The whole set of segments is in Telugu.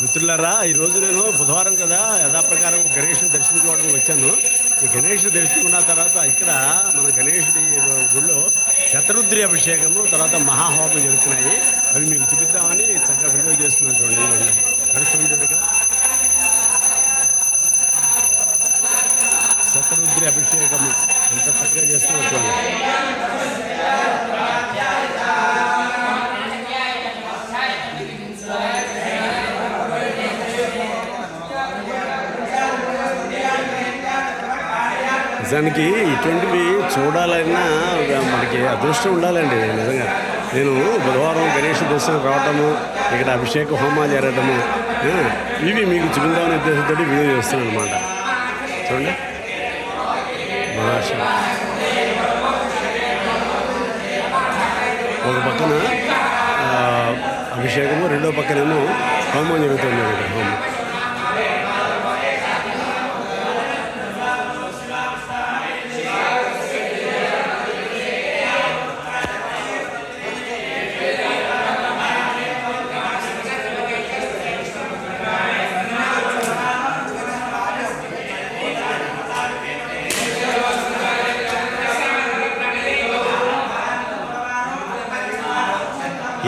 మిత్రులారా, ఈరోజు నేను బుధవారం కదా, యథాప్రకారం గణేషుని దర్శించుకోవడానికి వచ్చాను. ఈ గణేష్ దర్శించుకున్న తర్వాత ఇక్కడ మన గణేషుడి గుళ్ళో శతరుద్రి అభిషేకము, తర్వాత మహాహోమం జరుగుతున్నాయి. అవి మీకు చూపిద్దామని చక్కగా వీడియో చేస్తున్నాను. చూడండి, నడుస్తుంది ఇక్కడ శతరుద్రి అభిషేకము ఎంత చక్కగా చేస్తున్నారు చూడండి. నిజానికి ఇటువంటివి చూడాలన్నా మనకి అదృష్టం ఉండాలండి. నిజంగా నేను బుధవారం గణేష్ దర్శనం రావటము, ఇక్కడ అభిషేక హోమాలు జరగటము, ఇవి మీకు చూపించాలనే ఉద్దేశంతో వీడియో చేస్తున్నాను అనమాట. చూడండి, మహాశివ ఒక పక్కన అభిషేకము, రెండో పక్కనేమో హోమం జరుగుతుంది. ఇక్కడ హోమం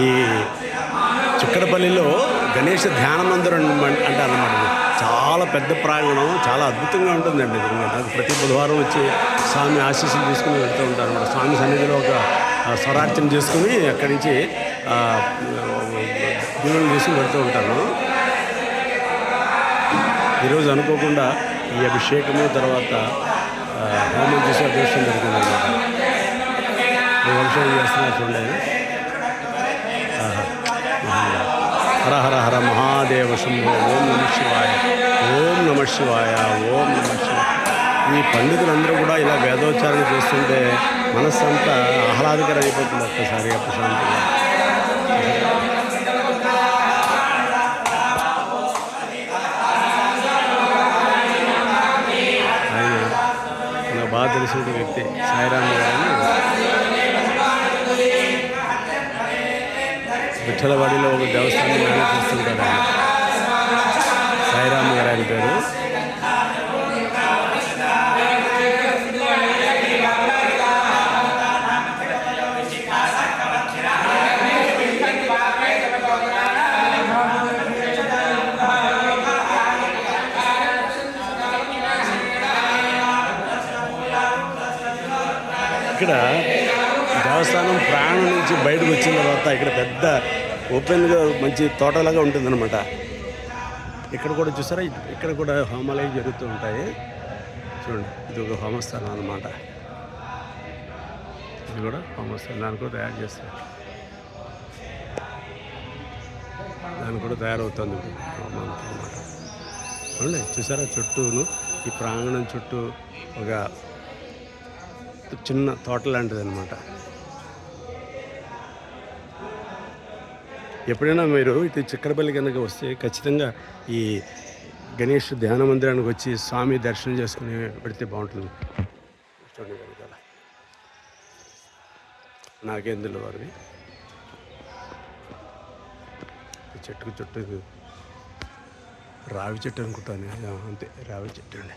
ఈ చిక్కడపల్లిలో గణేష ధ్యాన మందిరం అంటారన్నమాట. చాలా పెద్ద ప్రాంగణం, చాలా అద్భుతంగా ఉంటుందండి. నాకు ప్రతి బుధవారం వచ్చి స్వామి ఆశీస్సులు తీసుకుని వెళ్తూ ఉంటారు అన్నమాట. స్వామి సన్నిధిలో ఒక స్వరార్చన చేసుకుని అక్కడి నుంచి దీవులు తీసుకుని వెళ్తూ ఉంటాను. ఈరోజు అనుకోకుండా ఈ అభిషేకము తర్వాత హోమం చేసే అదృష్టం జరిగింది అన్నమాట. అభిషేకం చేస్తున్నారు చూడండి. హర హర హర మహాదేవ శంభో, ఓం నమ శివాయ, ఓం నమ శివాయ, ఓం నమ శివాయ. ఈ పండితులందరూ కూడా ఇలా వేదోచ్చారణ చేస్తుంటే మనస్సు అంతా ఆహ్లాదకరం అయిపోతుంది. ఒక్కసారిగా ప్రశాంతంగా ఆయన నాకు బాగా తెలిసిన వ్యక్తి సాయిరామ్ గారిని విఠలవాడిలో ఒక దేవస్థానం మేనేజ్ చేస్తుంటారు. ఆయన సాయిరామ్ గారు ఆయన పేరు. ఇక్కడ దేవస్థానం ప్రాణం నుంచి బయటకు వచ్చిన తర్వాత ఇక్కడ పెద్ద ఓపెన్గా మంచి తోటలాగా ఉంటుందన్నమాట. ఇక్కడ కూడా చూసారా, ఇక్కడ కూడా హోమాలు అవి జరుగుతూ ఉంటాయి. చూడండి, ఇది ఒక హోమస్థానం అన్నమాట. ఇది కూడా హోమస్థానం, దాన్ని కూడా తయారు చేస్తారు. దాన్ని కూడా తయారవుతుంది హోమానికి అన్నమాట. చూడండి, చూసారా, చుట్టూను ఈ ప్రాంగణం చుట్టూ ఒక చిన్న తోట లాంటిది అన్నమాట. ఎప్పుడైనా మీరు ఇటు చిక్కడపల్లి కనుక వస్తే ఖచ్చితంగా ఈ గణేష్ ధ్యాన మందిరానికి వచ్చి స్వామి దర్శనం చేసుకుని పెడితే బాగుంటుంది. చూడండి కనుక నాగేంద్రుల వారిది చెట్టుకు చుట్టూ రావి చెట్టు అనుకుంటాను, అంతే రావి చెట్టు అండి.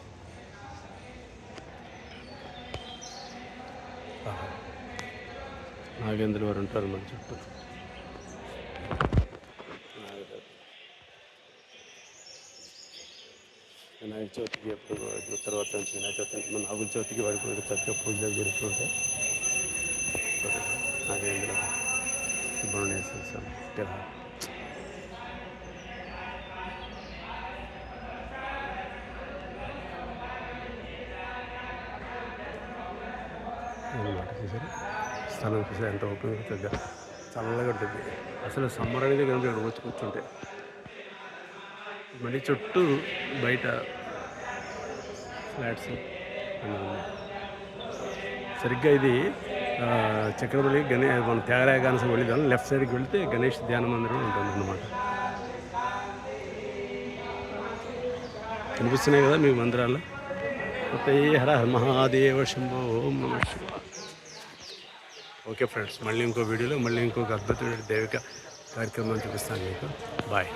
నాగేంద్రుల వారు ఉంటారు మన చుట్టూ. వినాయక చవితికి ఎప్పుడు తర్వాత వినాయక చవితి మన నాగుల చవితికి వారికి చక్కగా పూజలు జరుగుతుంటాయి. నాగేంద్ర సుబ్రహ్మణ్యేశ్వర స్వామి అన్నమాట. చూసారు, స్థలం చూసారు ఎంత ఓపెన్ పెద్దగా చల్లగా ఉంటుంది. అసలు సమ్మర్ అనేది కనుక ఇక్కడ వచ్చి కూర్చుంటే మళ్ళీ చుట్టూ బయట ఫ్లాట్స్ సరిగ్గా ఇది చక్రపల్లి మన త్యాగరాయ గానస వెళ్ళేదాన్ని లెఫ్ట్ సైడ్కి వెళితే గణేష్ ధ్యాన మందిరం ఉంటుంది అన్నమాట. కనిపిస్తున్నాయి కదా మీకు మందిరాల్లో. హర మహాదేవ శంభో, ఓం నమ శివాయ. ఓకే ఫ్రెండ్స్, మళ్ళీ ఇంకో వీడియోలో మళ్ళీ ఇంకొక అద్భుతమైన దైవిక కార్యక్రమం చూపిస్తాను మీకు. బాయ్.